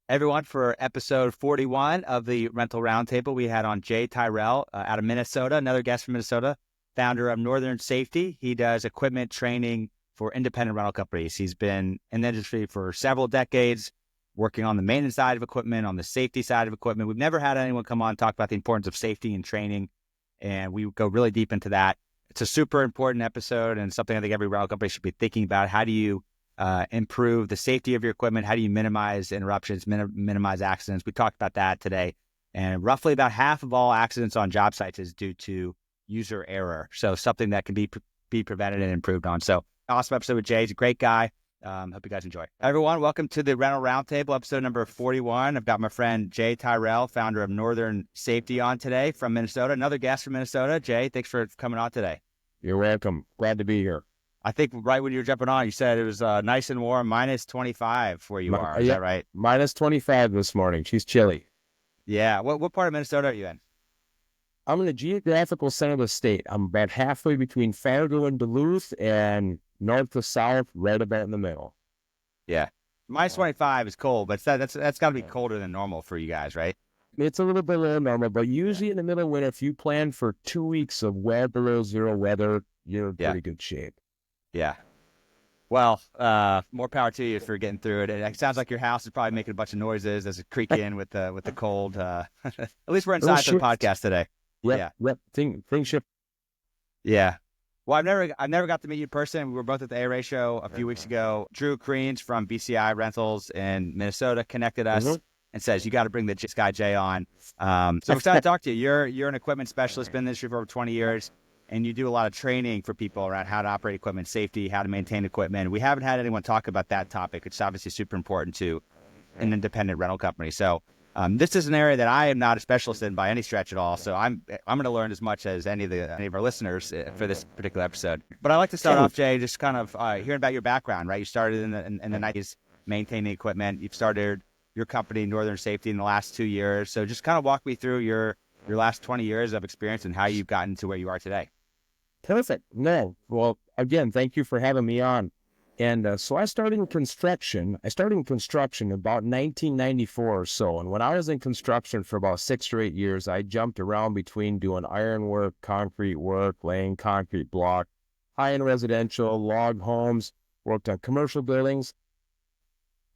Everyone, for episode 41 of the Rental Roundtable. We had on Jay Tyrell out of Minnesota, another guest from Minnesota, founder of Northern Safety. He does equipment training for independent rental companies. He's been in the industry for several decades, working on the maintenance side of equipment, on the safety side of equipment. We've never had anyone come on and talk about the importance of safety and training, and we go really deep into that. It's a super important episode and something I think every rental company should be thinking about. How do you improve the safety of your equipment? How do you minimize interruptions, minimize accidents? We talked about that today. And roughly about half of all accidents on job sites is due to user error. So something that can be prevented and improved on. So awesome episode with Jay. He's a great guy. Hope you guys enjoy. Everyone, welcome to the Rental Roundtable, episode number 41. I've got my friend Jay Tyrell, founder of Northern Safety, on today from Minnesota. Another guest from Minnesota. Jay, thanks for coming on today. You're welcome. Glad to be here. I think right when you were jumping on, you said it was nice and warm, minus 25 where you are. Is that right? Minus 25 this morning. She's chilly. Yeah. What part of Minnesota are you in? I'm in the geographical center of the state. I'm about halfway between Fargo and Duluth and north to south, right about in the middle. Yeah. Minus 25 is cold, but that's got to be colder than normal for you guys, right? It's a little bit lower than normal, but usually in the middle of winter, if you plan for 2 weeks of well below zero weather, you're in pretty good shape. Yeah. Well, more power to you for getting through it. It sounds like your house is probably making a bunch of noises as it creak in with the cold. At least we're inside for the podcast today. Yeah. Things shift. Yeah. Well, I've never got to meet you in person. We were both at the ARA show a few weeks ago. Drew Creans from BCI Rentals in Minnesota connected us and says, you got to bring this guy Jay on. So I'm excited to talk to you. You're an equipment specialist, been in the industry for over 20 years. And you do a lot of training for people around how to operate equipment, safety, how to maintain equipment. We haven't had anyone talk about that topic. It's obviously super important to an independent rental company. So this is an area that I am not a specialist in by any stretch at all. So I'm going to learn as much as any of our listeners for this particular episode. But I'd like to start off, Jay, just kind of hearing about your background, right? You started in the 90s maintaining equipment. You've started your company, Northern Safety, in the last 2 years. So just kind of walk me through your last 20 years of experience and how you've gotten to where you are today. Perfect. No. Well, again, thank you for having me on. And so I started in construction. About 1994 or so. And when I was in construction for about 6 or 8 years, I jumped around between doing iron work, concrete work, laying concrete block, high-end residential, log homes, worked on commercial buildings.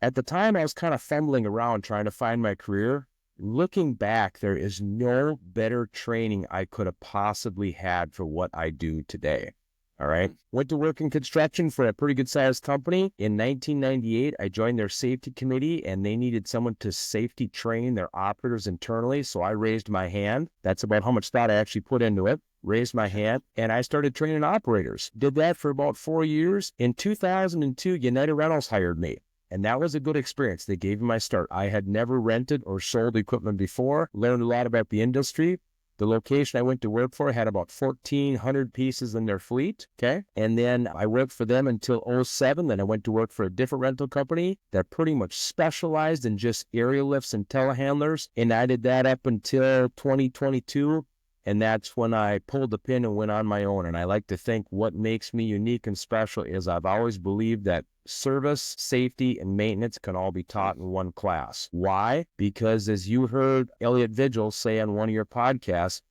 At the time, I was kind of fumbling around trying to find my career. Looking back, there is no better training I could have possibly had for what I do today. All right. Went to work in construction for a pretty good sized company. In 1998, I joined their safety committee and they needed someone to safety train their operators internally. So I raised my hand. That's about how much thought I actually put into it. Raised my hand and I started training operators. Did that for about 4 years. In 2002, United Rentals hired me. And that was a good experience. They gave me my start. I had never rented or sold equipment before, learned a lot about the industry. The location I went to work for had about 1,400 pieces in their fleet, okay? And then I worked for them until 2007. Then I went to work for a different rental company that pretty much specialized in just aerial lifts and telehandlers. And I did that up until 2022. And that's when I pulled the pin and went on my own. And I like to think what makes me unique and special is I've always believed that service, safety, and maintenance can all be taught in one class. Why? Because as you heard Elliot Vigil say on one of your podcasts,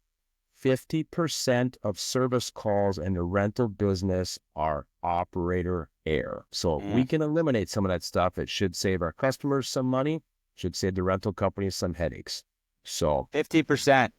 50% of service calls in the rental business are operator error. So if we can eliminate some of that stuff, it should save our customers some money, should save the rental companies some headaches. So 50%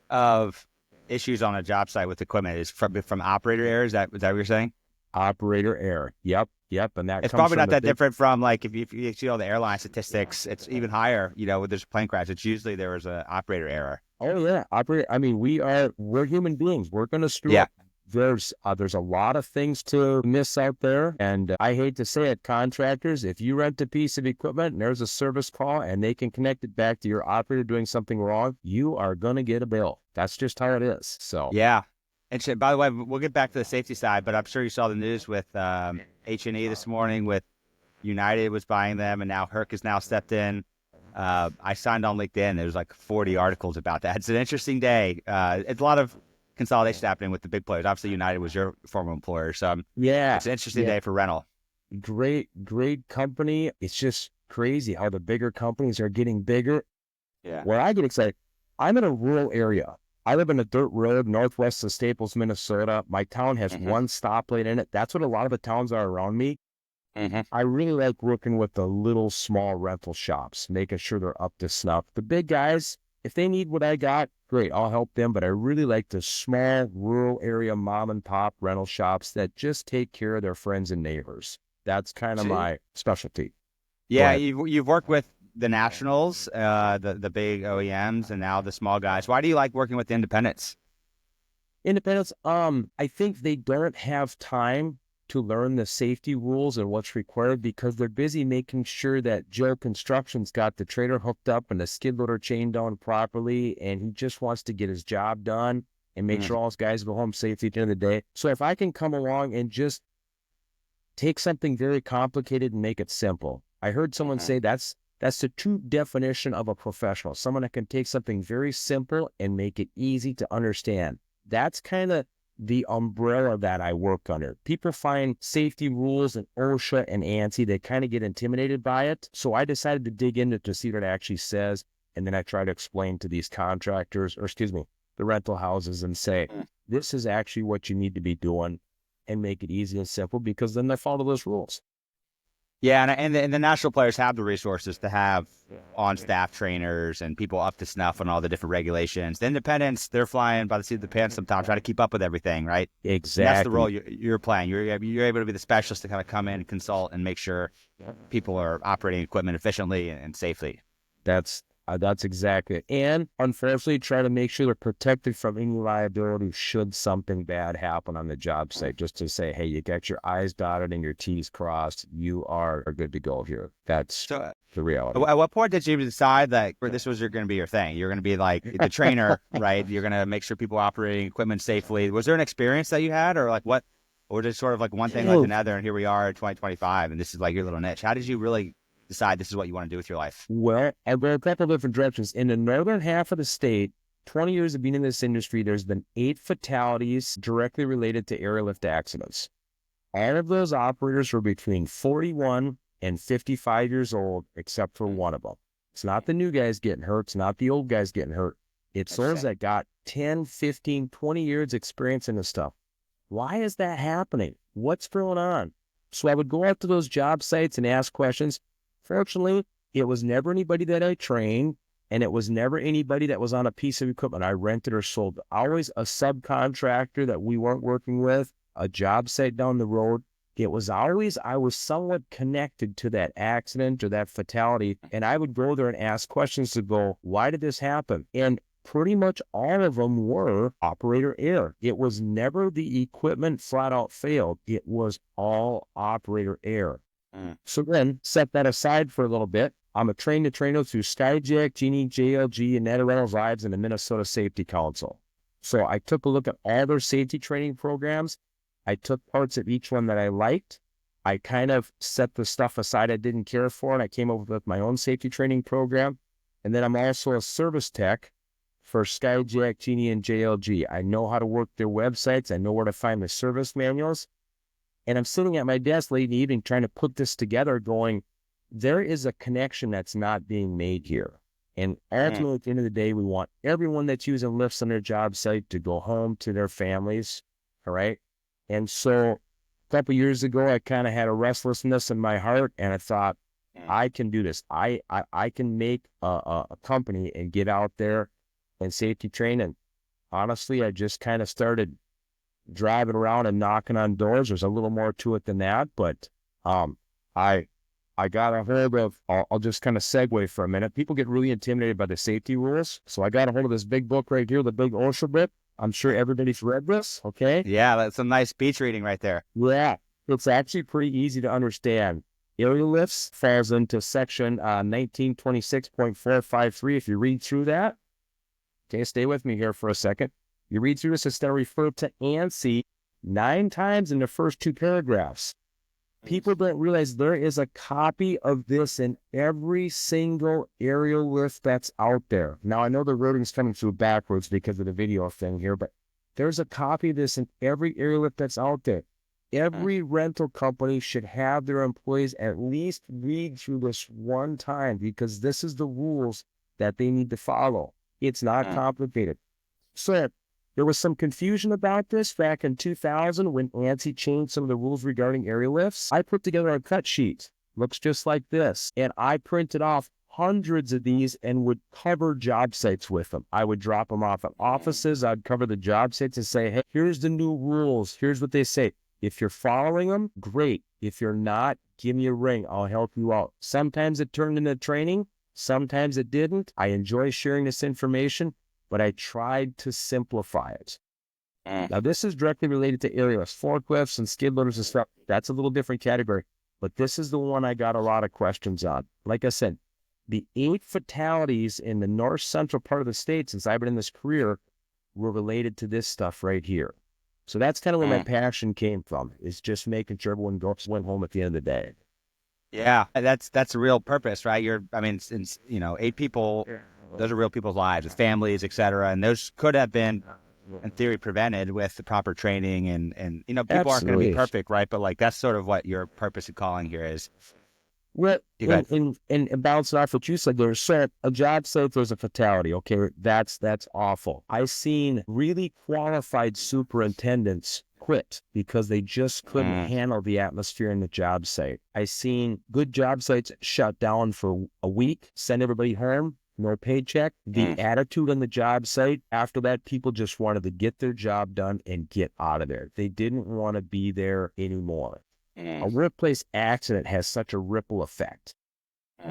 of issues on a job site with equipment is from operator error. Is that what you're saying? Operator error. Yep. And that it's probably not that different from like if you see all the airline statistics, it's even higher. You know, when there's a plane crash, it's usually there was an operator error. Oh yeah, operator. I mean, we're human beings. We're gonna screw up. There's a lot of things to miss out there. And I hate to say it, contractors, if you rent a piece of equipment and there's a service call and they can connect it back to your operator doing something wrong, you are going to get a bill. That's just how it is. So yeah. And by the way, we'll get back to the safety side, but I'm sure you saw the news with H&E this morning with United was buying them and now Herc has now stepped in. I signed on LinkedIn. There's like 40 articles about that. It's an interesting day. It's a lot of consolidation happening with the big players. Obviously, United was your former employer, so it's an interesting day for rental. Great company. It's just crazy how the bigger companies are getting bigger. Yeah. Where I get excited, I'm in a rural area. I live in a dirt road northwest of Staples, Minnesota. My town has one stoplight in it. That's what a lot of the towns are around me. I really like working with the little small rental shops, making sure they're up to snuff. The big guys, if they need what I got, great, I'll help them. But I really like the small rural area mom and pop rental shops that just take care of their friends and neighbors. That's kind of my specialty. Yeah, you've worked with the nationals, the big OEMs, and now the small guys. Why do you like working with the independents? Independents, I think they don't have time to learn the safety rules and what's required because they're busy making sure that Joe Construction's got the trailer hooked up and the skid loader chained down properly, and he just wants to get his job done and make sure all his guys go home safely at the end of the day. So if I can come along and just take something very complicated and make it simple. I heard someone say that's the true definition of a professional, someone that can take something very simple and make it easy to understand. That's kind of the umbrella that I work under. People find safety rules and OSHA and ANSI, they kind of get intimidated by it. So I decided to dig into it to see what it actually says. And then I try to explain to these contractors, the rental houses, and say, this is actually what you need to be doing, and make it easy and simple, because then they follow those rules. Yeah, and the national players have the resources to have on-staff trainers and people up to snuff on all the different regulations. The independents, they're flying by the seat of the pants sometimes, trying to keep up with everything, right? Exactly. And that's the role you're playing. You're able to be the specialist to kind of come in and consult and make sure people are operating equipment efficiently and safely. That's exactly it. And unfortunately, try to make sure they're protected from any liability should something bad happen on the job site. Just to say, hey, you got your I's dotted and your T's crossed. You are good to go here. That's the reality. At what point did you decide that this was going to be your thing? You're going to be like the trainer, right? You're going to make sure people are operating equipment safely. Was there an experience that you had, or like what? Or just sort of like one thing like another, and here we are in 2025, and this is like your little niche. How did you really decide this is what you want to do with your life? Well, I went a couple of different directions. In the northern half of the state, 20 years of being in this industry, there's been 8 fatalities directly related to aerial lift accidents. All of those operators were between 41 and 55 years old, except for one of them. It's not the new guys getting hurt. It's not the old guys getting hurt. It's those that got 10, 15, 20 years experience in this stuff. Why is that happening? What's going on? So I would go out to those job sites and ask questions. Fortunately, it was never anybody that I trained, and it was never anybody that was on a piece of equipment I rented or sold. Always a subcontractor that we weren't working with, a job site down the road. It was always, I was somewhat connected to that accident or that fatality, and I would go there and ask questions to go, why did this happen? And pretty much all of them were operator error. It was never the equipment flat out failed. It was all operator error. So then, set that aside for a little bit. I'm a train-to-trainer through Skyjack, Genie, JLG, and United Rental Rides, and the Minnesota Safety Council. So I took a look at all their safety training programs. I took parts of each one that I liked. I kind of set the stuff aside I didn't care for, and I came up with my own safety training program. And then I'm also a service tech for Skyjack, Genie, and JLG. I know how to work their websites. I know where to find the service manuals. And I'm sitting at my desk late in the evening trying to put this together going, there is a connection that's not being made here. And ultimately, at the end of the day, we want everyone that's using lifts on their job site to go home to their families, all right? And so a couple years ago, I kind of had a restlessness in my heart, and I thought, I can do this. I can make a company and get out there and safety train. And honestly, I just kind of started driving around and knocking on doors. There's a little more to it than that, but I got a hold of, I'll just kind of segue for a minute. People get really intimidated by the safety rules. So I got a hold of this big book right here, the big OSHA book. I'm sure everybody's read this, okay? Yeah, that's some nice speech reading right there. Yeah, it's actually pretty easy to understand. Aerial lifts falls into section 1926.453. If you read through that, okay, stay with me here for a second. You read through this, it's going to refer to ANSI 9 times in the first 2 paragraphs. People don't realize there is a copy of this in every single aerial lift that's out there. Now, I know the wording's coming through backwards because of the video thing here, but there's a copy of this in every aerial lift that's out there. Every rental company should have their employees at least read through this one time, because this is the rules that they need to follow. It's not complicated. So there was some confusion about this back in 2000 when ANSI changed some of the rules regarding area lifts. I put together a cut sheet. Looks just like this. And I printed off hundreds of these and would cover job sites with them. I would drop them off at offices. I'd cover the job sites and say, hey, here's the new rules. Here's what they say. If you're following them, great. If you're not, give me a ring. I'll help you out. Sometimes it turned into training. Sometimes it didn't. I enjoy sharing this information, but I tried to simplify it. Now, this is directly related to aerials, forklifts and skid loaders and stuff. That's a little different category, but this is the one I got a lot of questions on. Like I said, the 8 fatalities in the north central part of the state since I've been in this career were related to this stuff right here. So that's kind of where my passion came from, is just making sure everyone went home at the end of the day. Yeah, that's the real purpose, right? Since 8 people, those are real people's lives with families, et cetera. And those could have been, in theory, prevented with the proper training and people aren't going to be perfect, right? But like, that's sort of what your purpose of calling here is. Well, and bouncing off what you said, there's a job site, there's a fatality. Okay, that's awful. I've seen really qualified superintendents quit because they just couldn't handle the atmosphere in the job site. I've seen good job sites shut down for a week, send everybody home, no paycheck. The attitude on the job site, after that, people just wanted to get their job done and get out of there. They didn't want to be there anymore. A workplace accident has such a ripple effect.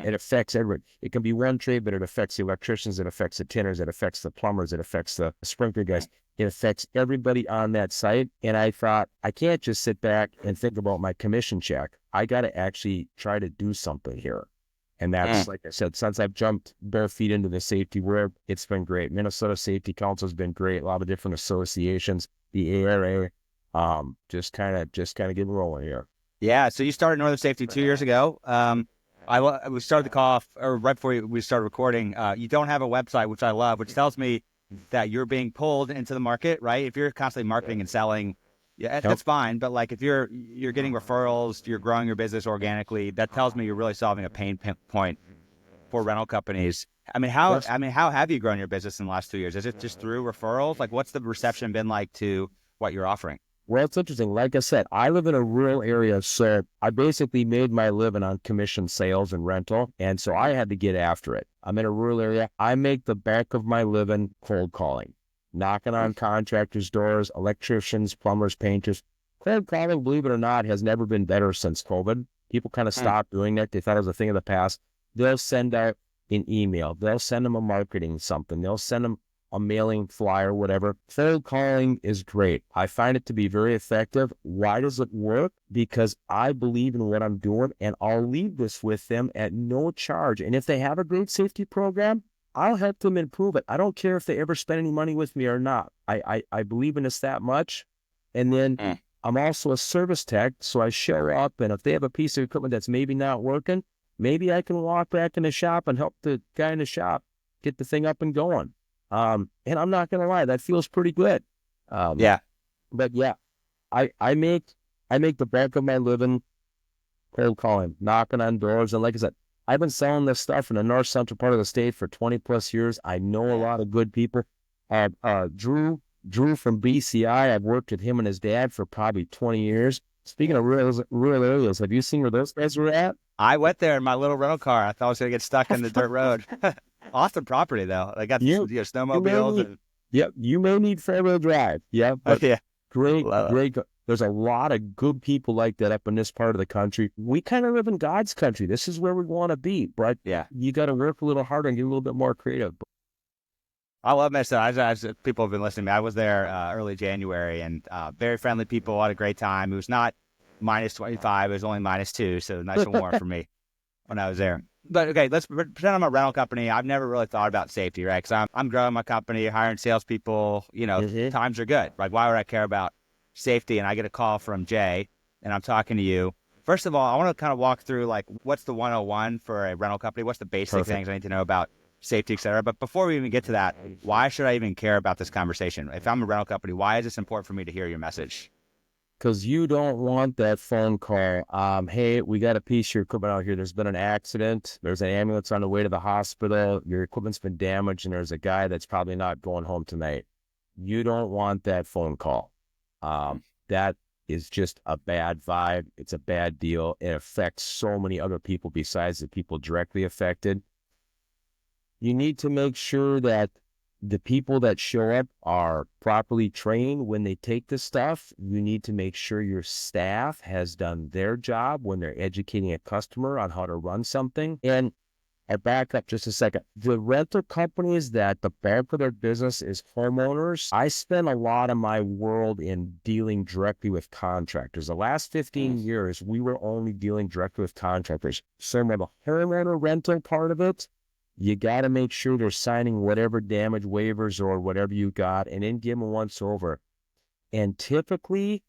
It affects everyone. It can be one trade, but it affects the electricians, it affects the tinners, it affects the plumbers, it affects the sprinkler guys. It affects everybody on that site. And I thought, I can't just sit back and think about my commission check. I got to actually try to do something here. And that's, like I said, since I've jumped bare feet into the safety world, it's been great. Minnesota Safety Council has been great. A lot of different associations, the ARA, just kind of getting rolling here. Yeah. So you started Northern Safety 2 years ago. We started the call off, or right before we started recording. You don't have a website, which I love, which tells me that you're being pulled into the market, right? If you're constantly marketing and selling, that's fine. But like, if you're getting referrals, you're growing your business organically, that tells me you're really solving a pain point for rental companies. How have you grown your business in the last 2 years? Is it just through referrals? Like, what's the reception been like to what you're offering? Well, it's interesting. Like I said, I live in a rural area, so I basically made my living on commission sales and rental, and so I had to get after it. I'm in a rural area. I make the back of my living cold calling, knocking on contractors' doors, electricians, plumbers, painters. Cold calling, believe it or not, has never been better since COVID. People kind of stopped doing that. They thought it was a thing of the past. They'll send out an email. They'll send them a marketing something. They'll send them a mailing flyer, whatever. Cold calling is great. I find it to be very effective. Why does it work? Because I believe in what I'm doing, and I'll leave this with them at no charge. And if they have a great safety program, I'll help them improve it. I don't care if they ever spend any money with me or not. I believe in this that much. And then I'm also a service tech, so I show up, and if they have a piece of equipment that's maybe not working, maybe I can walk back in the shop and help the guy in the shop get the thing up and going. And I'm not going to lie, that feels pretty good. But yeah, I make the back of my living cold calling, knocking on doors. And like I said, I've been selling this stuff in the north central part of the state for 20 plus years. I know a lot of good people. Drew from BCI, I've worked with him and his dad for probably 20 years. Speaking of rural areas, have you seen where those guys were at? I went there in my little rental car. I thought I was going to get stuck in the dirt road. Awesome property, though. I got snowmobiles. You may need four-wheel drive. Yeah, but great. There's a lot of good people like that up in this part of the country. We kind of live in God's country. This is where we want to be, but you got to work a little harder and get a little bit more creative. I love Minnesota. As people have been listening to me, I was there early January, and very friendly people. Had a great time. It was not minus 25. It was only -2, so nice and warm for me when I was there. But okay, let's pretend I'm a rental company. I've never really thought about safety, right? Because I'm growing my company, hiring salespeople. Times are good. Like, why would I care about safety? And I get a call from Jay, and I'm talking to you. First of all, I want to kind of walk through, like, what's the 101 for a rental company? What's the basic things I need to know about safety, et cetera? But before we even get to that, why should I even care about this conversation? If I'm a rental company, why is this important for me to hear your message? Because you don't want that phone call. Hey, we got a piece of your equipment out here. There's been an accident. There's an ambulance on the way to the hospital. Your equipment's been damaged, and there's a guy that's probably not going home tonight. You don't want that phone call. That is just a bad vibe. It's a bad deal. It affects so many other people besides the people directly affected. You need to make sure that the people that show up are properly trained when they take the stuff. You need to make sure your staff has done their job when they're educating a customer on how to run something. And I back up just a second. The rental companies that the back of their business is homeowners, I spend a lot of my world in dealing directly with contractors. The last 15 years, we were only dealing directly with contractors. So we have a homeowner rental part of it. You got to make sure they're signing whatever damage waivers or whatever you got, and then give them a once over. And typically,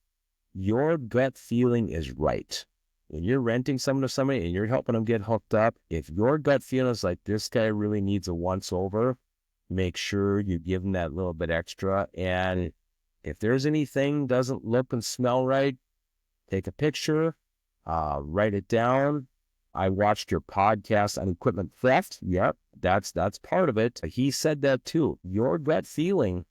your gut feeling is right. When you're renting something to somebody and you're helping them get hooked up, if your gut feeling is like this guy really needs a once over, make sure you give them that little bit extra. And if there's anything doesn't look and smell right, take a picture, write it down. I watched your podcast on equipment theft. Yep, that's part of it. He said that too. Your gut feeling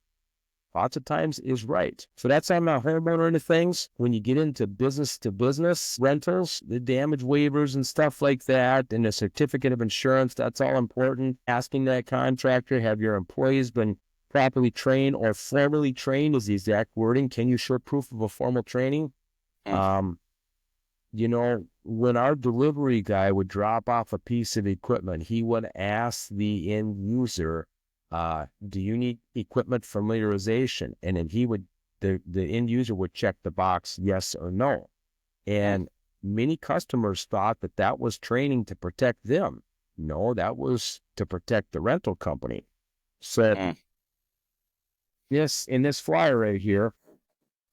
lots of times is right. So that's on the homeowner end of things. When you get into business to business rentals, the damage waivers and stuff like that, and the certificate of insurance, that's all important. Asking that contractor, have your employees been properly trained or formally trained is the exact wording. Can you show proof of a formal training? You know, when our delivery guy would drop off a piece of equipment, he would ask the end user, do you need equipment familiarization? And then the end user would check the box, yes or no. And many customers thought that was training to protect them. No, that was to protect the rental company. So yes, in this flyer right here,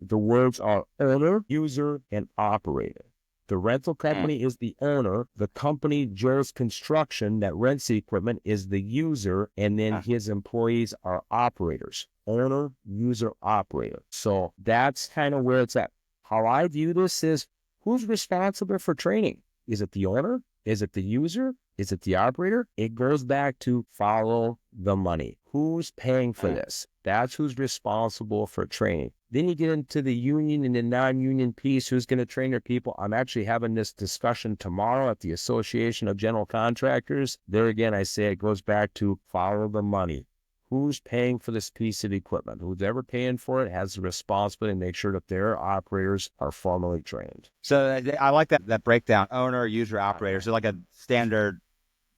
the words are owner, user, and operator. The rental company is the owner. The company, Joe's Construction, that rents the equipment, is the user, and then his employees are operators. Owner, user, operator. So that's kind of where it's at. How I view this is, who's responsible for training? Is it the owner? Is it the user? Is it the operator? It goes back to follow the money. Who's paying for this? That's who's responsible for training. Then you get into the union and the non-union piece. Who's going to train their people? I'm actually having this discussion tomorrow at the Association of General Contractors. There again, I say it goes back to follow the money. Who's paying for this piece of equipment? Who's ever paying for it has the responsibility to make sure that their operators are formally trained. So I like that breakdown: owner, user, operator. So like a standard,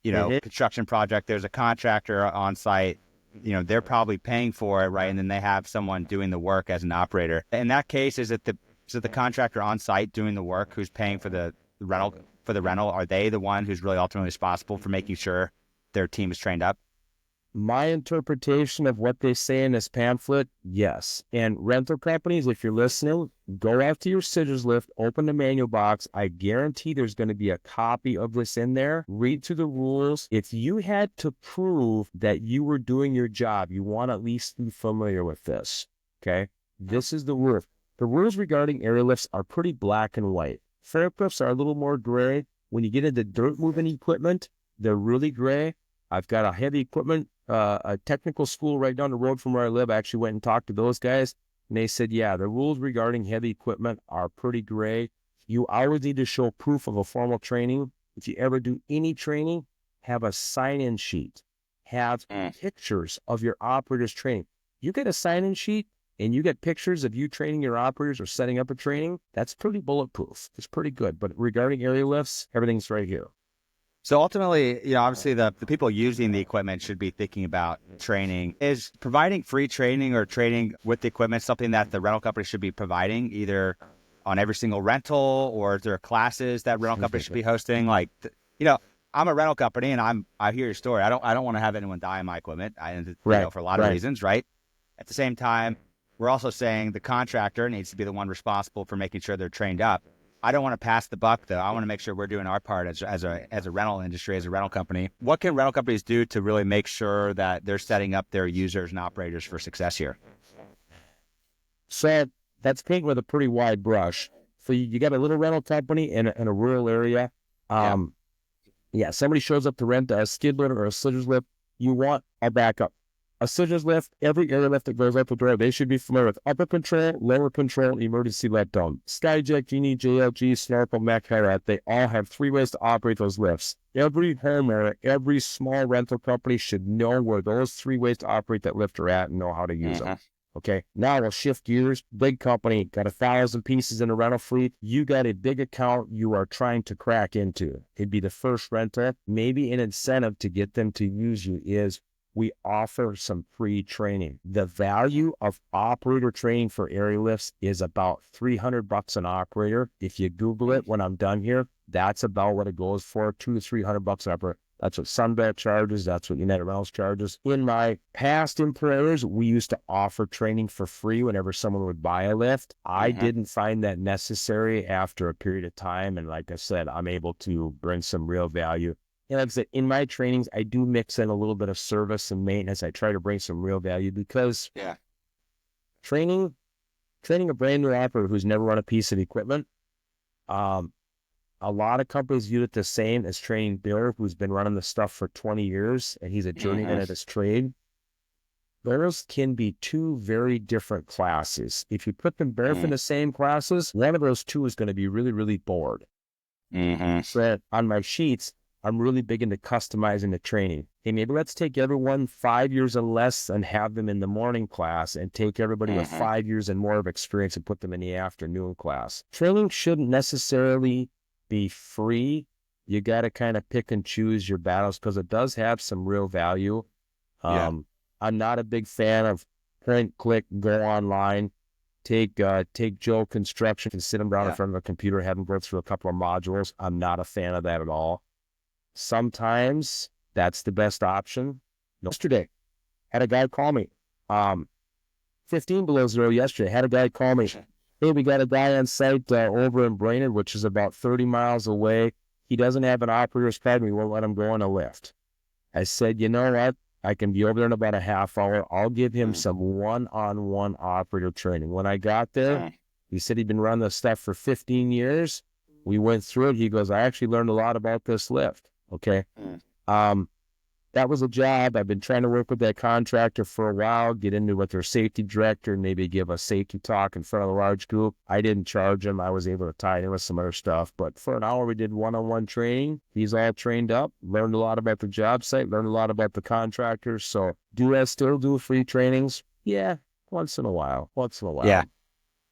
construction project. There's a contractor on site. They're probably paying for it, right? And then they have someone doing the work as an operator. In that case, is it the contractor on site doing the work who's paying for the rental? For the rental, are they the one who's really ultimately responsible for making sure their team is trained up? My interpretation of what they say in this pamphlet, yes. And rental companies, if you're listening, go after your scissors lift, open the manual box. I guarantee there's going to be a copy of this in there. Read through the rules. If you had to prove that you were doing your job, you want to at least be familiar with this, okay? This is the rule. The rules regarding aerial lifts are pretty black and white. Forklifts are a little more gray. When you get into dirt moving equipment, they're really gray. I've got a heavy equipment, a technical school right down the road from where I live. I actually went and talked to those guys, and they said, yeah, the rules regarding heavy equipment are pretty gray. You always need to show proof of a formal training. If you ever do any training, have a sign-in sheet. Have pictures of your operators training. You get a sign-in sheet, and you get pictures of you training your operators or setting up a training, that's pretty bulletproof. It's pretty good. But regarding aerial lifts, everything's right here. So ultimately, obviously the people using the equipment should be thinking about training. Is providing free training or training with the equipment something that the rental company should be providing, either on every single rental, or is there classes that rental companies should be hosting? Like, I'm a rental company and I hear your story. I don't want to have anyone die in my equipment. For a lot of reasons, right? At the same time, we're also saying the contractor needs to be the one responsible for making sure they're trained up. I don't want to pass the buck, though. I want to make sure we're doing our part as a rental industry, as a rental company. What can rental companies do to really make sure that they're setting up their users and operators for success here? So that's paint with a pretty wide brush. So you got a little rental company in a rural area. Yeah. Yeah, somebody shows up to rent a skid lift or a scissors lift. You want a backup. A scissors lift, every air lift that goes up the door, they should be familiar with upper control, lower control, emergency let down. Skyjack, Genie, JLG, Snorkel, Mac, Hirat, they all have 3 ways to operate those lifts. Every homeowner, every small rental company should know where those 3 ways to operate that lift are at and know how to use them. Okay, now we'll shift gears. Big company, got 1,000 pieces in a rental fleet. You got a big account you are trying to crack into. It'd be the first rental. Maybe an incentive to get them to use you is we offer some free training. The value of operator training for area lifts is about $300 an operator. If you Google it when I'm done here, that's about what it goes for, $200 to $300 an operator. That's what Sunbelt charges. That's what United Rentals charges. In my past employers, we used to offer training for free whenever someone would buy a lift. I didn't find that necessary after a period of time. And like I said, I'm able to bring some real value. And like I said, in my trainings, I do mix in a little bit of service and maintenance. I try to bring some real value because training a brand new operator who's never run a piece of equipment, a lot of companies view it the same as training Bill, who's been running the stuff for 20 years, and he's a journeyman at his trade. Those can be 2 very different classes. If you put them both in the same classes, one of those 2 is going to be really, really bored. So on my sheets, I'm really big into customizing the training. Hey, maybe let's take everyone 5 years and less and have them in the morning class, and take everybody with 5 years and more of experience and put them in the afternoon class. Training shouldn't necessarily be free. You got to kind of pick and choose your battles because it does have some real value. I'm not a big fan of print, click, go online, take Joe Construction and sit him down in front of a computer, have him go through a couple of modules. I'm not a fan of that at all. Sometimes that's the best option. Yesterday, had a guy call me. 15 below zero yesterday. Had a guy call me. Hey, we got a guy on site over in Brainerd, which is about 30 miles away. He doesn't have an operator's card. We won't let him go on a lift. I said, you know what? I can be over there in about a half hour. I'll give him some one-on-one operator training. When I got there, he said he'd been running this stuff for 15 years. We went through it. He goes, I actually learned a lot about this lift. Okay. That was a job. I've been trying to work with that contractor for a while, get into with their safety director, and maybe give a safety talk in front of a large group. I didn't charge him. I was able to tie in with some other stuff. But for an hour, we did one-on-one training. He's all trained up, learned a lot about the job site, learned a lot about the contractors. So do I still do free trainings? Yeah, once in a while. Yeah.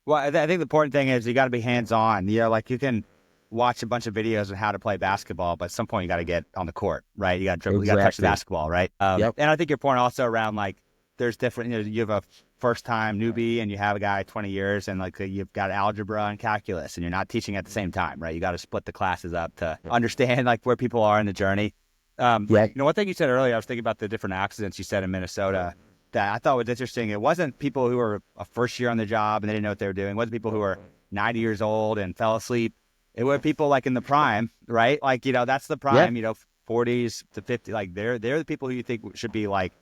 Well, I think the important thing is you got to be hands-on. You know, like you can watch a bunch of videos on how to play basketball, but at some point you got to get on the court, right? You got to dribble, you got to touch the basketball, right? And I think your point also around like there's different, you have a first-time newbie and you have a guy 20 years and like you've got algebra and calculus and you're not teaching at the same time, right? You got to split the classes up to understand like where people are in the journey. You know, one thing you said earlier, I was thinking about the different accidents you said in Minnesota that I thought was interesting. It wasn't people who were a first year on the job and they didn't know what they were doing. It wasn't people who were 90 years old and fell asleep. It were people like in the prime, right? Like, you know, that's the prime, you know, 40s to 50. Like they're the people who you think should be like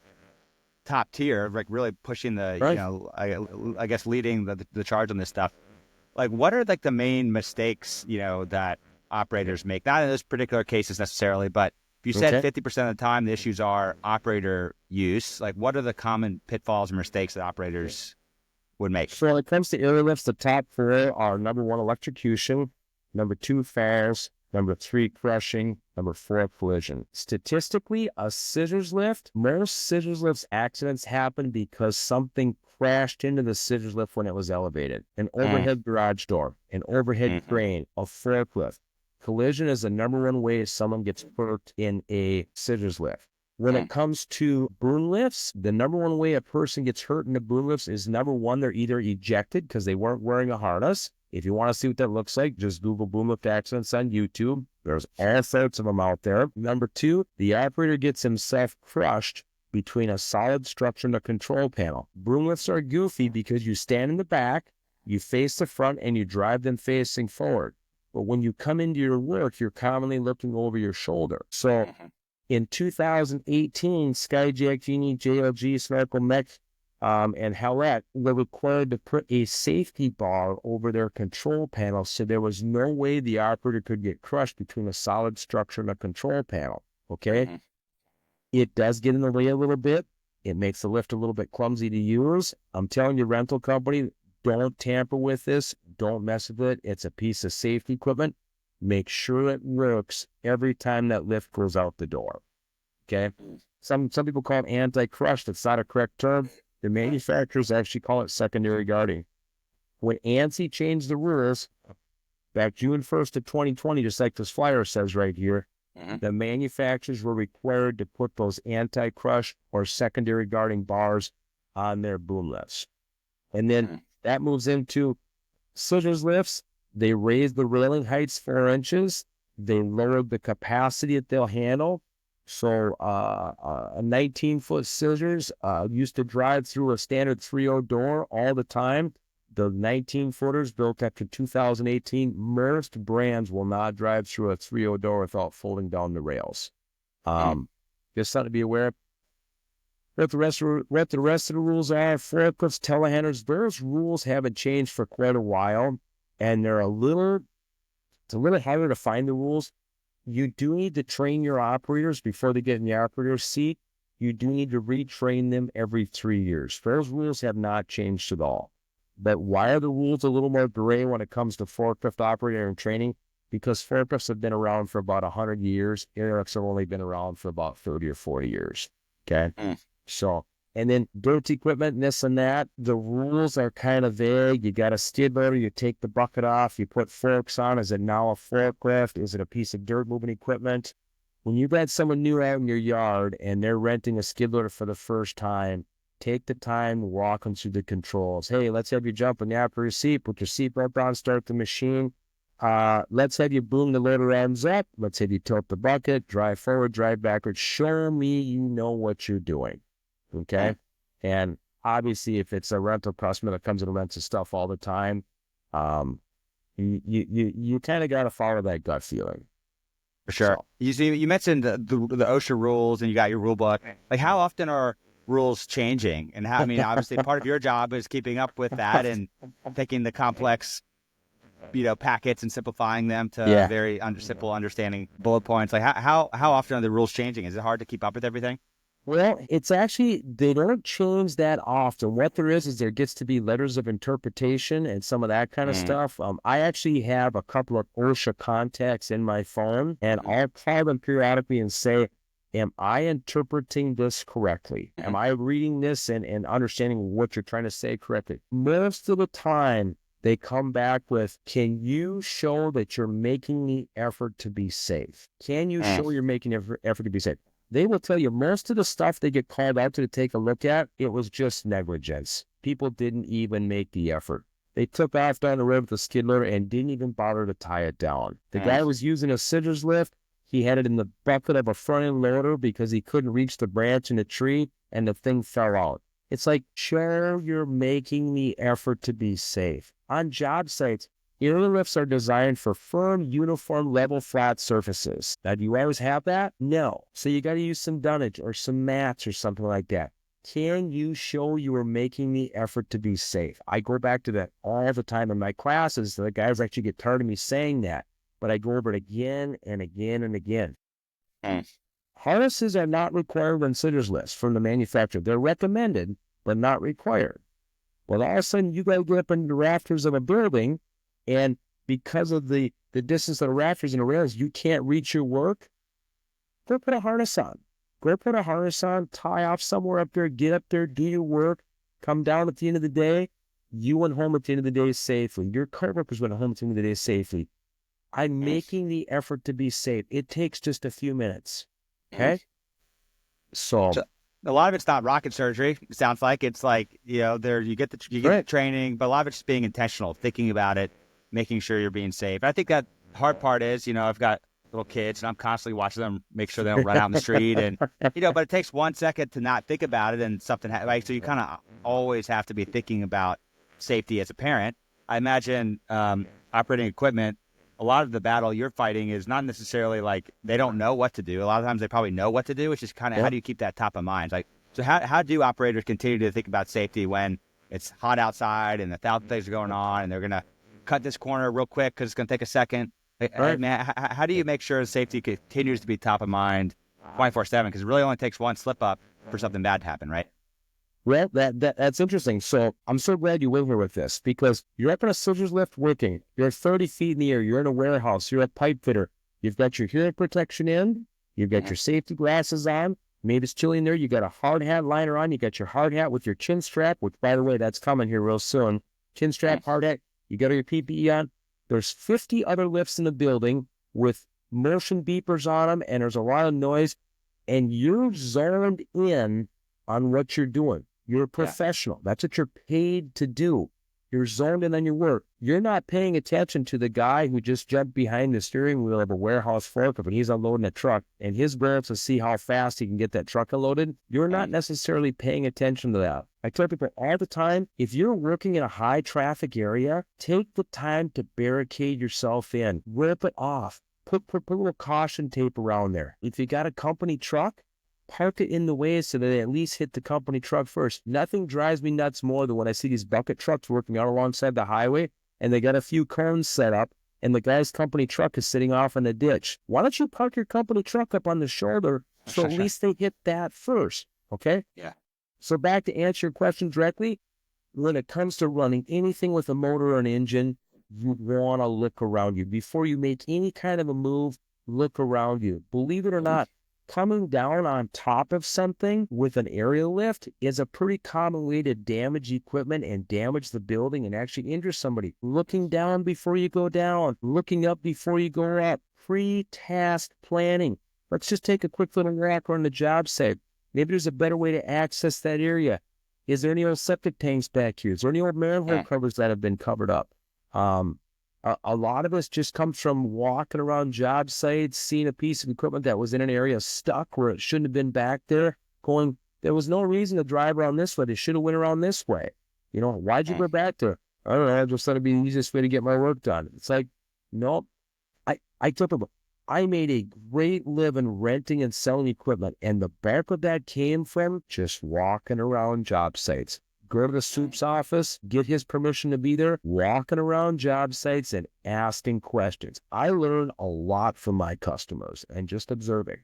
top tier, like really pushing the, you know, I guess leading the charge on this stuff. Like what are like the main mistakes, you know, that operators make? Not in those particular cases necessarily, but if you said 50% of the time the issues are operator use, like what are the common pitfalls and mistakes that operators would make? So when it comes to air lifts, the top 4 are number 1, electrocution. Number 2, fires. Number 3, crushing. Number 4, collision. Statistically, a scissors lift, most scissors lifts accidents happen because something crashed into the scissors lift when it was elevated. An overhead garage door, an overhead crane, a forklift. Collision is the number 1 way someone gets hurt in a scissors lift. When it comes to boom lifts, the number 1 way a person gets hurt in the boom lifts is number 1, they're either ejected because they weren't wearing a harness. If you want to see what that looks like, just Google boom lift accidents on YouTube. There's all sorts of them out there. Number 2, the operator gets himself crushed between a solid structure and a control panel. Boom lifts are goofy because you stand in the back, you face the front, and you drive them facing forward. But when you come into your work, you're commonly looking over your shoulder. So in 2018, Skyjack, Genie, JLG, Snorkel, Mech, and Howlett were required to put a safety bar over their control panel, so there was no way the operator could get crushed between a solid structure and a control panel. Okay, it does get in the way a little bit. It makes the lift a little bit clumsy to use. I'm telling you, rental company, don't tamper with this. Don't mess with it. It's a piece of safety equipment. Make sure it works every time that lift goes out the door. Okay. Some people call it anti-crush. That's not a correct term. The manufacturers actually call it secondary guarding. When ANSI changed the rules back June 1st of 2020, just like this flyer says right here, the manufacturers were required to put those anti-crush or secondary guarding bars on their boom lifts. And then that moves into scissors lifts. They raised the railing heights 4 inches. They lowered the capacity that they'll handle. So a 19-foot scissors used to drive through a standard 3.0 door all the time. The 19-footers built after 2018, most brands will not drive through a 3.0 door without folding down the rails. Just something to be aware of. What the rest of the rules are, forklifts, telehandlers, those rules haven't changed for quite a while, and it's a little harder to find the rules. You do need to train your operators before they get in the operator's seat. You do need to retrain them every 3 years. Those rules have not changed at all. But why are the rules a little more gray when it comes to forklift operator and training? Because forklifts have been around for about 100 years. Airlifts have only been around for about 30 or 40 years. Okay? So, and then dirt equipment, and this and that, the rules are kind of vague. You got a skid loader, you take the bucket off, you put forks on. Is it now a forklift? Is it a piece of dirt moving equipment? When you've got someone new out in your yard and they're renting a skid loader for the first time, take the time to walk them through the controls. Hey, let's have you jump in the operator's seat, put your seatbelt on, start the machine. Let's have you boom the loader ends up. Let's have you tilt the bucket, drive forward, drive backwards. Show me you know what you're doing. Okay? And obviously, if it's a rental customer that comes and rents his stuff all the time, you kind of got to follow that gut feeling. For sure. So, You mentioned the OSHA rules and you got your rule book. Like, how often are rules changing? And how, I mean, obviously part of your job is keeping up with that and taking the complex, packets and simplifying them to very simple understanding bullet points. Like, how often are the rules changing? Is it hard to keep up with everything? well, it's actually, they don't change that often. What there is there gets to be letters of interpretation and some of that kind of stuff. I actually have a couple of OSHA contacts in my phone, and I'll call them periodically and say, am I interpreting this correctly? Am I reading this and understanding what you're trying to say correctly? Most of the time, they come back with, can you show that you're making the effort to be safe? Can you show you're making effort to be safe? They will tell you most of the stuff they get called out to take a look at, it was just negligence. People didn't even make the effort. They took off down the road with the skid loader and didn't even bother to tie it down. The guy was using a scissors lift. He had it in the bucket of a front end loader because he couldn't reach the branch in the tree, and the thing fell out. It's like, sure, you're making the effort to be safe. On job sites, airlifts are designed for firm, uniform, level, flat surfaces. Now, do you always have that? No. So you got to use some dunnage or some mats or something like that. Can you show you are making the effort to be safe? I go back to that all the time in my classes. The guys actually get tired of me saying that, but I go over it again and again and again. Harnesses are not required on scissors lifts from the manufacturer. They're recommended, but not required. Well, all of a sudden, you got to go up in the rafters of a building, and because of the distance of the rafters and the rails, you can't reach your work. Go put a harness on. Go put a harness on, tie off somewhere up there, get up there, do your work, come down at the end of the day. You went home at the end of the day safely. Your coworkers went home at the end of the day safely. I'm making the effort to be safe. It takes just a few minutes. Okay? So a lot of it's not rocket surgery. It sounds like it's like, there you get the training, but a lot of it's just being intentional, thinking about it, making sure you're being safe. I think that hard part is, I've got little kids and I'm constantly watching them make sure they don't run out in the street, and but it takes 1 second to not think about it and something so you kind of always have to be thinking about safety as a parent. I imagine operating equipment, a lot of the battle you're fighting is not necessarily like they don't know what to do. A lot of times they probably know what to do. It's just kind of how do you keep that top of mind? Like, So how do operators continue to think about safety when it's hot outside and 1,000 things are going on and they're going to cut this corner real quick because it's going to take a second? Right. Man, how do you make sure safety continues to be top of mind 24/7? Because it really only takes one slip up for something bad to happen, right? Well, that's interesting. So I'm so glad you went here with this, because you're up in a scissors lift working. You're 30 feet in the air. You're in a warehouse. You're a pipe fitter. You've got your hearing protection in. You've got your safety glasses on. Maybe it's chilly in there. You got a hard hat liner on. You got your hard hat with your chin strap, which, by the way, that's coming here real soon. Chin strap, hard hat. You got your PPE on. There's 50 other lifts in the building with motion beepers on them, and there's a lot of noise, and you're zoned in on what you're doing. You're a professional. That's what you're paid to do. You're zoned in on your work. You're not paying attention to the guy who just jumped behind the steering wheel of a warehouse forklift and he's unloading a truck, and his goal is to see how fast he can get that truck unloaded. You're not necessarily paying attention to that. I tell people all the time, if you're working in a high traffic area, take the time to barricade yourself in. Rip it off. Put a little caution tape around there. If you got a company truck, park it in the way so that they at least hit the company truck first. Nothing drives me nuts more than when I see these bucket trucks working out alongside the highway and they got a few cones set up and the guy's company truck is sitting off in the ditch. Why don't you park your company truck up on the shoulder so at least they hit that first, okay? Yeah. So back to answer your question directly, when it comes to running anything with a motor or an engine, you want to look around you. Before you make any kind of a move, look around you. Believe it or not, coming down on top of something with an aerial lift is a pretty common way to damage equipment and damage the building and actually injure somebody. Looking down before you go down, looking up before you go up, pre-task planning. Let's just take a quick little walk around the job site. Maybe there's a better way to access that area. Is there any old septic tanks back here? Is there any old manhole covers that have been covered up? A lot of us just comes from walking around job sites, seeing a piece of equipment that was in an area stuck where it shouldn't have been back there, going, there was no reason to drive around this way. They should have went around this way. You know, why'd you go back there? I don't know, I just thought it'd be the easiest way to get my work done. It's like, nope. I tell people, I made a great living renting and selling equipment, and the back of that came from just walking around job sites. Go to the soup's office, get his permission to be there, walking around job sites and asking questions. I learned a lot from my customers and just observing.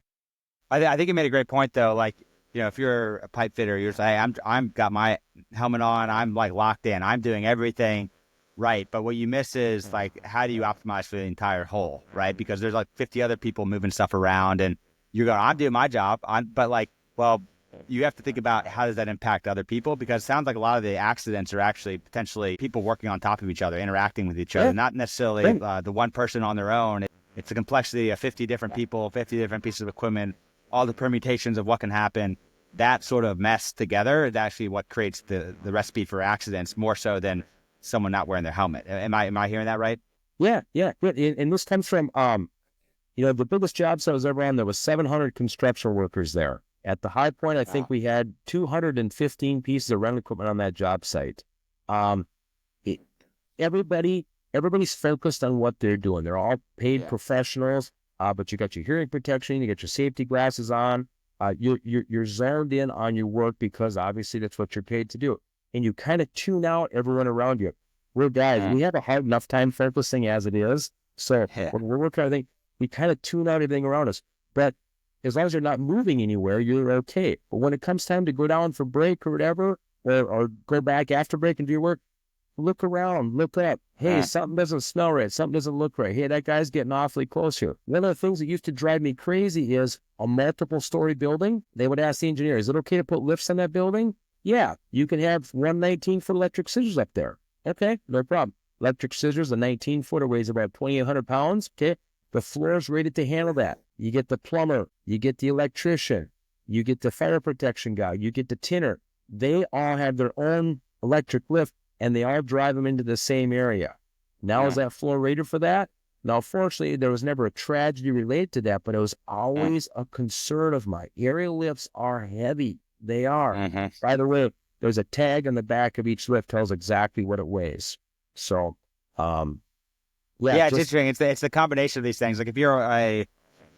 I think you made a great point though. Like, you know, if you're a pipe fitter, you're saying, I'm got my helmet on, I'm like locked in, I'm doing everything right. But what you miss is like, how do you optimize for the entire whole, right? Because there's like 50 other people moving stuff around and you're going, I'm doing my job. But like, well, you have to think about how does that impact other people, because it sounds like a lot of the accidents are actually potentially people working on top of each other, interacting with each other, not necessarily the one person on their own. It's a complexity of 50 different people, 50 different pieces of equipment, all the permutations of what can happen. That sort of mess together is actually what creates the recipe for accidents, more so than someone not wearing their helmet. Am I hearing that right? Yeah. And this comes from, you know, the biggest job site I was ever on, there was 700 construction workers there. At the high point, I think we had 215 pieces of rental equipment on that job site. Everybody's focused on what they're doing. They're all paid professionals, but you got your hearing protection, you got your safety glasses on. You're zoned in on your work because obviously that's what you're paid to do. And you kind of tune out everyone around you. We're guys, we have a hard enough time focusing as it is. So when we're working on everything, we kind of tune out everything around us. But as long as you're not moving anywhere, you're okay. But when it comes time to go down for break or whatever, or go back after break and do your work, look around, look up. Hey, something doesn't smell right. Something doesn't look right. Hey, that guy's getting awfully close here. One of the things that used to drive me crazy is a multiple-story building. They would ask the engineer, is it okay to put lifts on that building? Yeah, you can have 119-foot electric scissors up there. Okay, no problem. Electric scissors, a 19-footer weighs about 2,800 pounds. Okay, the floor is rated to handle that. You get the plumber, you get the electrician, you get the fire protection guy, you get the tinner. They all have their own electric lift, and they all drive them into the same area. Now, is that floor rated for that? Now, fortunately, there was never a tragedy related to that, but it was always a concern of mine. Aerial lifts are heavy. They are. By the way, there's a tag on the back of each lift tells exactly what it weighs. So, it's interesting. It's the combination of these things. Like if you're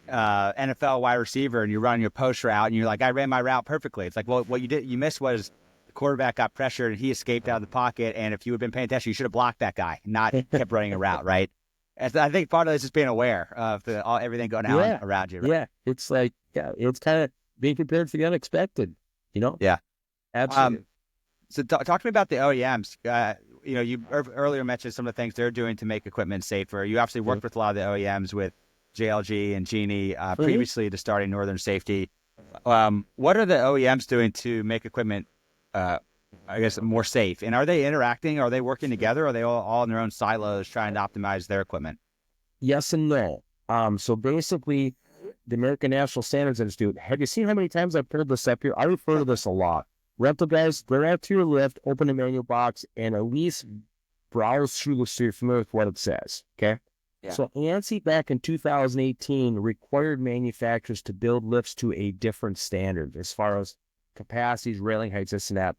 NFL wide receiver and you run your post route and you're like, I ran my route perfectly. It's like, well, what you missed was the quarterback got pressured and he escaped out of the pocket. And if you had been paying attention, you should have blocked that guy, not kept running a route, right? And so I think part of this is being aware of everything going on Yeah, around you. Right? yeah. It's like, yeah, it's kind of being prepared for the unexpected, you know? Yeah. Absolutely. So talk to me about the OEMs. You earlier mentioned some of the things they're doing to make equipment safer. You obviously worked with a lot of the OEMs with JLG and Genie previously to starting Northern Safety. What are the OEMs doing to make equipment, I guess, more safe? And are they interacting? Are they working together? Or are they all in their own silos trying to optimize their equipment? Yes and no. So basically, the American National Standards Institute, have you seen how many times I've pulled this up here? I refer to this a lot. Rental guys, go out to your lift, open the manual box, and at least browse through this so you're familiar with what it says, okay? Yeah. So ANSI back in 2018 required manufacturers to build lifts to a different standard as far as capacities, railing heights, this and that.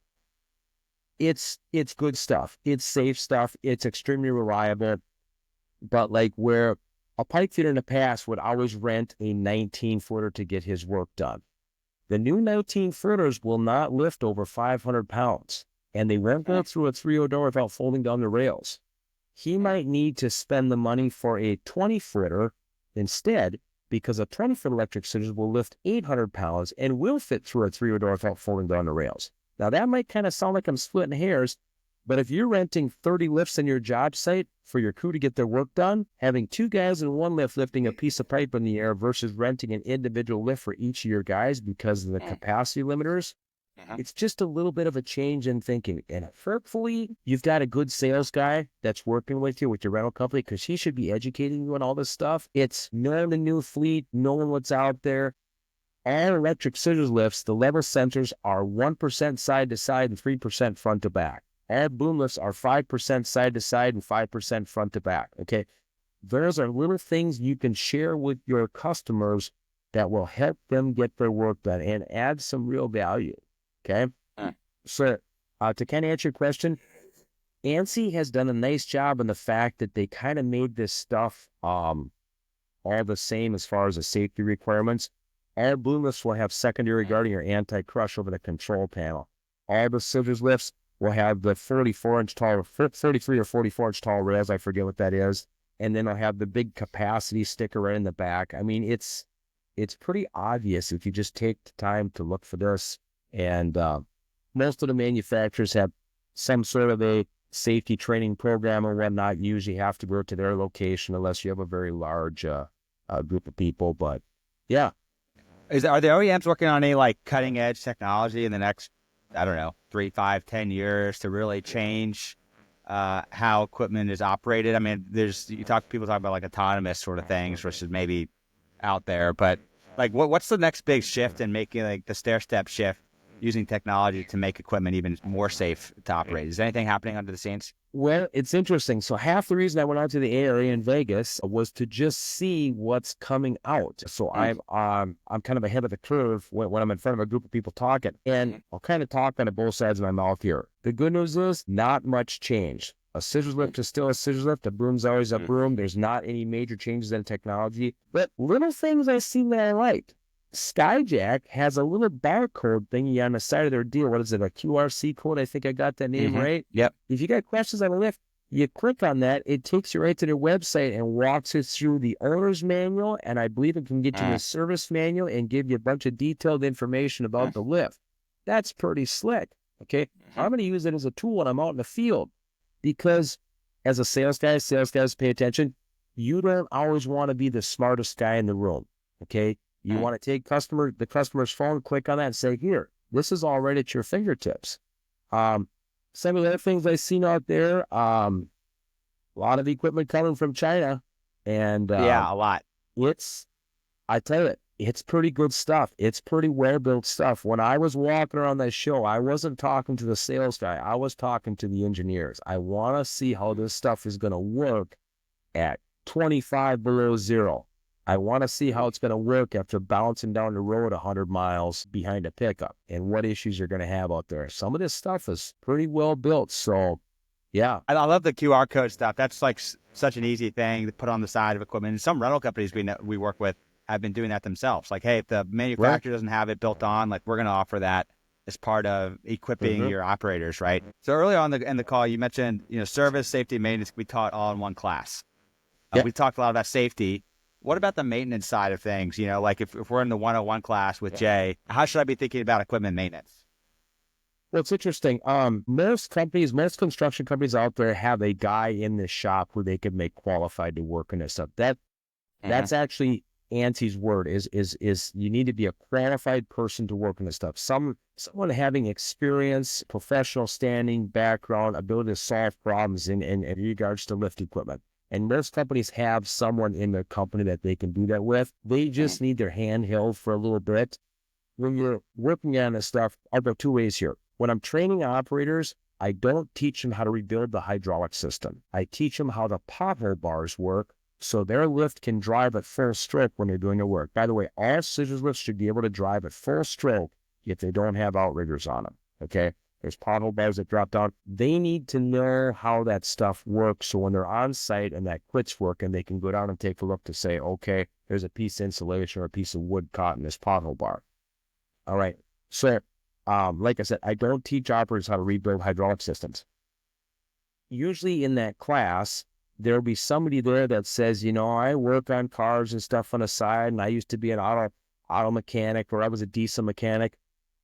It's good stuff. It's safe stuff. It's extremely reliable. But like where a pipe fitter in the past would always rent a 19-footer to get his work done. The new 19-footers will not lift over 500 pounds, and they won't go through a 3-0 door without folding down the rails. He might need to spend the money for a 20-footer instead, because a 20-foot electric scissors will lift 800 pounds and will fit through a 3-0 door without folding down the rails. Now, that might kind of sound like I'm splitting hairs, but if you're renting 30 lifts in your job site for your crew to get their work done, having 2 guys in one lift lifting a piece of pipe in the air versus renting an individual lift for each of your guys because of the capacity limiters, it's just a little bit of a change in thinking. And hopefully you've got a good sales guy that's working with you with your rental company, because he should be educating you on all this stuff. It's knowing the new fleet, knowing what's out there. All electric scissors lifts, the level sensors are 1% side to side and 3% front to back. All boom lifts are 5% side to side and 5% front to back, okay? Those are little things you can share with your customers that will help them get their work done and add some real value, okay? So to kind of answer your question, ANSI has done a nice job in the fact that they kind of made this stuff all the same as far as the safety requirements. All boom lifts will have secondary guarding or anti-crush over the control panel. All the scissors lifts will have the 34-inch tall, 33 or 44-inch tall rails, I forget what that is, and then I'll have the big capacity sticker right in the back. I mean, it's pretty obvious if you just take the time to look for this. And most of the manufacturers have some sort of a safety training program or whatnot. You usually have to go to their location unless you have a very large group of people. But yeah. Are the OEMs working on any like cutting edge technology in the next, I don't know, 3, 5, 10 years to really change how equipment is operated? I mean, people talk about like autonomous sort of things, which is maybe out there, but like what's the next big shift in making like the stair step shift using technology to make equipment even more safe to operate? Is anything happening under the scenes? Well, it's interesting. So half the reason I went out to the area in Vegas was to just see what's coming out. So I'm kind of ahead of the curve when I'm in front of a group of people talking, and I'll kind of talk on both sides of my mouth here. The good news is not much change. A scissors lift is still a scissors lift. A broom's always a broom. There's not any major changes in technology, but little things I see that I like. Skyjack has a little barcode thingy on the side of their deal. What is it, a QRC code? I think I got that name right. Yep. If you got questions on a lift, you click on that. It takes you right to their website and walks you through the owner's manual, and I believe it can get you the service manual and give you a bunch of detailed information about the lift. That's pretty slick, okay? I'm going to use it as a tool when I'm out in the field, because as a sales guys pay attention. You don't always want to be the smartest guy in the room, okay? You want to take the customer's phone, click on that and say, here, this is all right at your fingertips. Some of the other things I've seen out there, a lot of equipment coming from China. And yeah, a lot. I tell you, it's pretty good stuff. It's pretty well-built stuff. When I was walking around that show, I wasn't talking to the sales guy. I was talking to the engineers. I want to see how this stuff is going to work at 25 below zero. I want to see how it's going to work after bouncing down the road 100 miles behind a pickup and what issues you're going to have out there. Some of this stuff is pretty well built. So, yeah. I love the QR code stuff. That's like such an easy thing to put on the side of equipment. And some rental companies we work with have been doing that themselves. Like, hey, if the Right. manufacturer doesn't have it built on, like we're going to offer that as part of equipping Mm-hmm. your operators, right? So earlier on in the call, you mentioned, service, safety, and maintenance can be taught all in one class. Yeah. We talked a lot about safety. What about the maintenance side of things? Like if we're in the 101 class with Jay, how should I be thinking about equipment maintenance? Well, it's interesting. Most companies, most construction companies out there have a guy in the shop who they can make qualified to work in this stuff. Mhm. That's actually Auntie's word is you need to be a qualified person to work in this stuff. Someone having experience, professional standing, background, ability to solve problems in regards to lift equipment. And most companies have someone in their company that they can do that with. They Mhm. just need their hand held for a little bit. When you're working on this stuff, I'll go two ways here. When I'm training operators, I don't teach them how to rebuild the hydraulic system. I teach them how the pothole bars work so their lift can drive at full stroke when they're doing their work. By the way, all scissors lifts should be able to drive at full stroke if they don't have outriggers on them. Okay? There's pothole bars that drop down. They need to know how that stuff works so when they're on site and that quits working, they can go down and take a look to say, okay, there's a piece of insulation or a piece of wood caught in this pothole bar. All right. So, like I said, I don't teach operators how to rebuild hydraulic systems. Usually in that class, there'll be somebody there that says, I work on cars and stuff on the side, and I used to be an auto mechanic, or I was a diesel mechanic.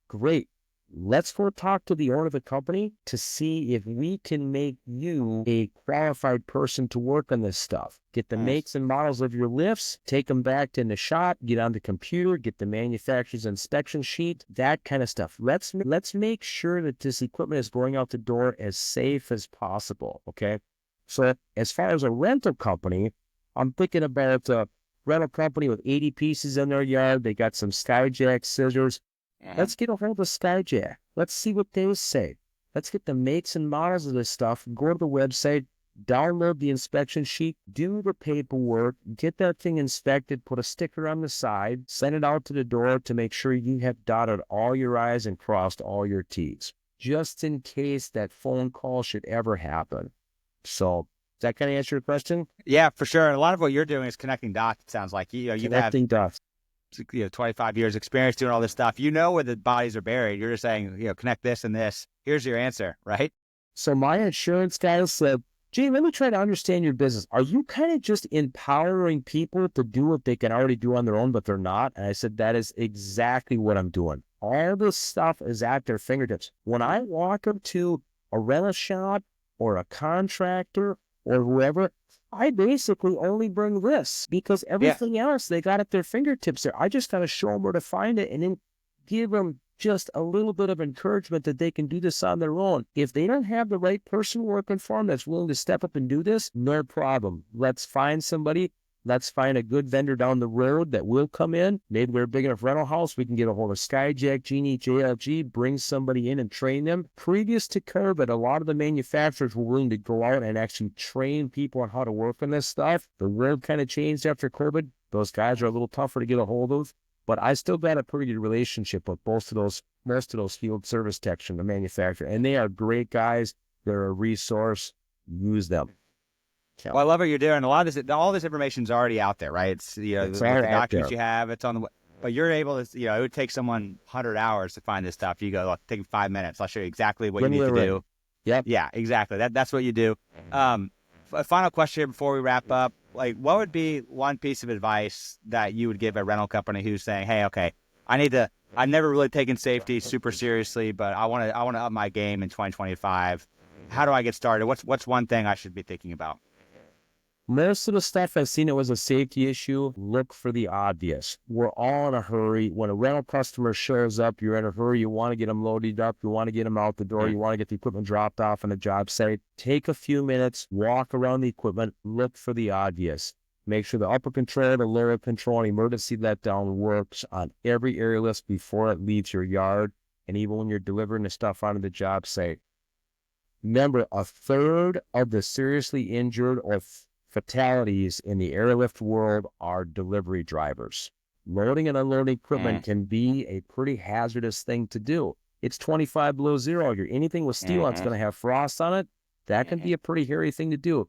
Great. Let's go talk to the owner of the company to see if we can make you a qualified person to work on this stuff. Get the Mhm. makes and models of your lifts, take them back to the shop, get on the computer, get the manufacturer's inspection sheet, that kind of stuff. Let's make sure that this equipment is going out the door as safe as possible, okay? So as far as a rental company, I'm thinking about a rental company with 80 pieces in their yard. They got some Skyjack scissors. Mhm. Let's get a hold of Skyjack. Let's see what they say. Let's get the makes and models of this stuff. Go to the website, download the inspection sheet, do the paperwork, get that thing inspected, put a sticker on the side, send it out to the door to make sure you have dotted all your I's and crossed all your T's, just in case that phone call should ever happen. So, does that kind of answer your question? Yeah, for sure. And a lot of what you're doing is connecting dots. It sounds like you've had Connecting dots. 25 years experience doing all this stuff. You know where the bodies are buried. You're just saying, connect this and this. Here's your answer, right? So my insurance guy said, Gee, let me try to understand your business. Are you kind of just empowering people to do what they can already do on their own, but they're not? And I said, that is exactly what I'm doing. All this stuff is at their fingertips. When I walk up to a rental shop or a contractor or whoever, I basically only bring this because Yeah. everything else they got at their fingertips there. I just got to show them where to find it and then give them just a little bit of encouragement that they can do this on their own. If they don't have the right person working for them that's willing to step up and do this, no problem. Let's find somebody. Let's find a good vendor down the road that will come in. Maybe we're a big enough rental house. We can get a hold of Skyjack, Genie, JLG, bring somebody in and train them. Previous to COVID, a lot of the manufacturers were willing to go out and actually train people on how to work on this stuff. The world kind of changed after COVID. Those guys are a little tougher to get a hold of. But I still got a pretty good relationship with most of those field service techs from the manufacturer. And they are great guys. They're a resource. Use them. Yeah. Well, I love what you're doing. A lot of this, all this information's already out there, right? It's, It's with all the out documents there. you have, it's on the, but you're able to, it would take someone 100 hours to find this stuff. You go, look, take 5 minutes. I'll show you exactly what you need to do. Yep. Yeah, exactly. That's what you do. A final question before we wrap up. Like, what would be one piece of advice that you would give a rental company who's saying, hey, okay, I've never really taken safety super seriously, but I want to up my game in 2025. How do I get started? What's one thing I should be thinking about? Most of the stuff I've seen it was a safety issue. Look for the obvious. We're all in a hurry. When a rental customer shows up, you're in a hurry. You want to get them loaded up. You want to get them out the door. You want to get the equipment dropped off on the job site. Take a few minutes, walk around the equipment, look for the obvious. Make sure the upper control, the lower control, and emergency letdown works on every area list before it leaves your yard. And even when you're delivering the stuff onto the job site. Remember, a third of the seriously injured or fatalities in the airlift world are delivery drivers. Loading and unloading equipment can be a pretty hazardous thing to do. It's 25 below zero. You're anything with steel that's going to have frost on it. That can be a pretty hairy thing to do.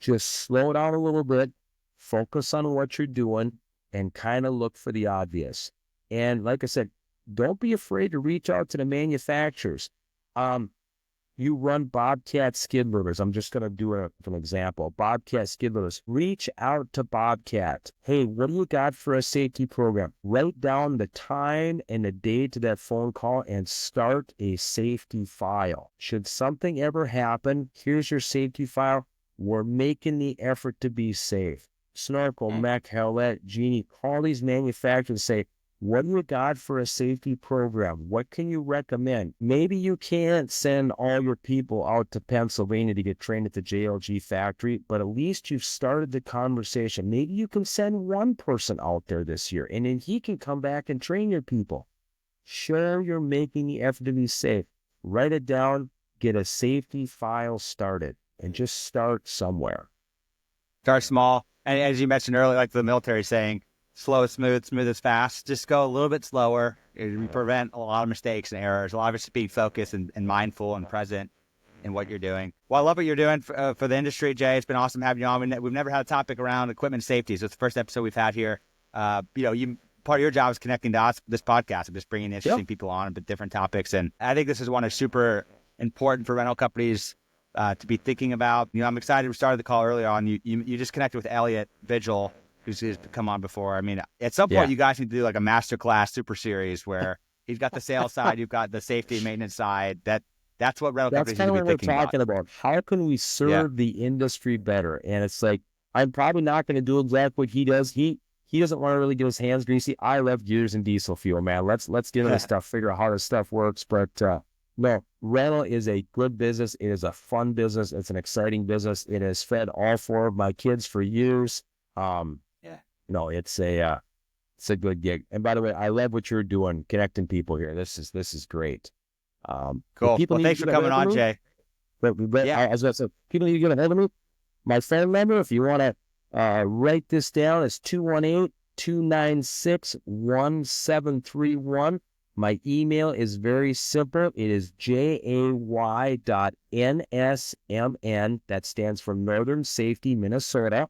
Just slow down a little bit. Focus on what you're doing. and kind of look for the obvious. And like I said, don't be afraid to reach out to the manufacturers. You run Bobcat skid loaders. I'm just going to do an example. Bobcat skid loaders. Reach out to Bobcat. Hey, what do you got for a safety program? Write down the time and the date of that phone call and start a safety file. Should something ever happen, here's your safety file. We're making the effort to be safe. Snorkel, Mech, Howlett, Genie, call these manufacturers and say, what do you got for a safety program? What can you recommend? Maybe you can't send all your people out to Pennsylvania to get trained at the JLG factory, but at least you've started the conversation. Maybe you can send one person out there this year, and then he can come back and train your people. Sure, you're making the effort to be safe. Write it down, get a safety file started, and just start somewhere. Start small. And as you mentioned earlier, like the military saying, slow is smooth, smooth is fast. Just go a little bit slower. It prevent a lot of mistakes and errors. A lot of it's being focused and mindful and present in what you're doing. Well, I love what you're doing for the industry, Jay. It's been awesome having you on. We've never had a topic around equipment safety. So it's the first episode we've had here. Part of your job is connecting to us, this podcast, of just bringing interesting people on with different topics. And I think this is one that's super important for rental companies to be thinking about. I'm excited. We started the call earlier on. You just connected with Elliot Vigil, who's come on before. I mean, at some point, you guys need to do like a masterclass super series where he's got the sales side, you've got the safety and maintenance side. That's what rental companies need to be thinking about. That's kind of what we're talking about. How can we serve the industry better? And it's like, I'm probably not going to do exactly what he does. He doesn't want to really get his hands greasy. I love gears and diesel fuel, man. Let's get into this stuff, figure out how this stuff works. But no, rental is a good business. It is a fun business. It's an exciting business. It has fed all four of my kids for years. No, it's a good gig. And by the way, I love what you're doing, connecting people here. This is great. Cool. Well, thanks for coming on, Jay. As I said, people need to get ahead of me. My phone number, if you want to write this down, is 218-296-1731. My email is very simple. It is jay.nsmn, that stands for Northern Safety Minnesota,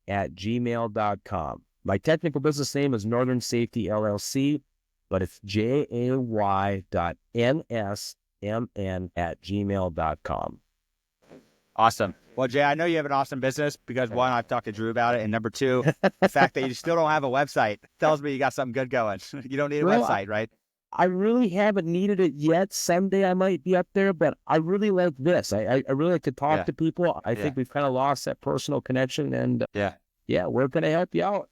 @gmail.com. My technical business name is Northern Safety LLC, but it's jay.nsmn@gmail.com. Awesome. Well, Jay, I know you have an awesome business because one, I've talked to Drew about it, and number two, the fact that you still don't have a website tells me you got something good going. You don't need a website, right? I really haven't needed it yet. Someday I might be up there, but I really like this. I really like to talk to people. I think we've kind of lost that personal connection, and we're going to help you out.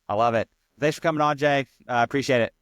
I love it. Thanks for coming on, Jay. Appreciate it.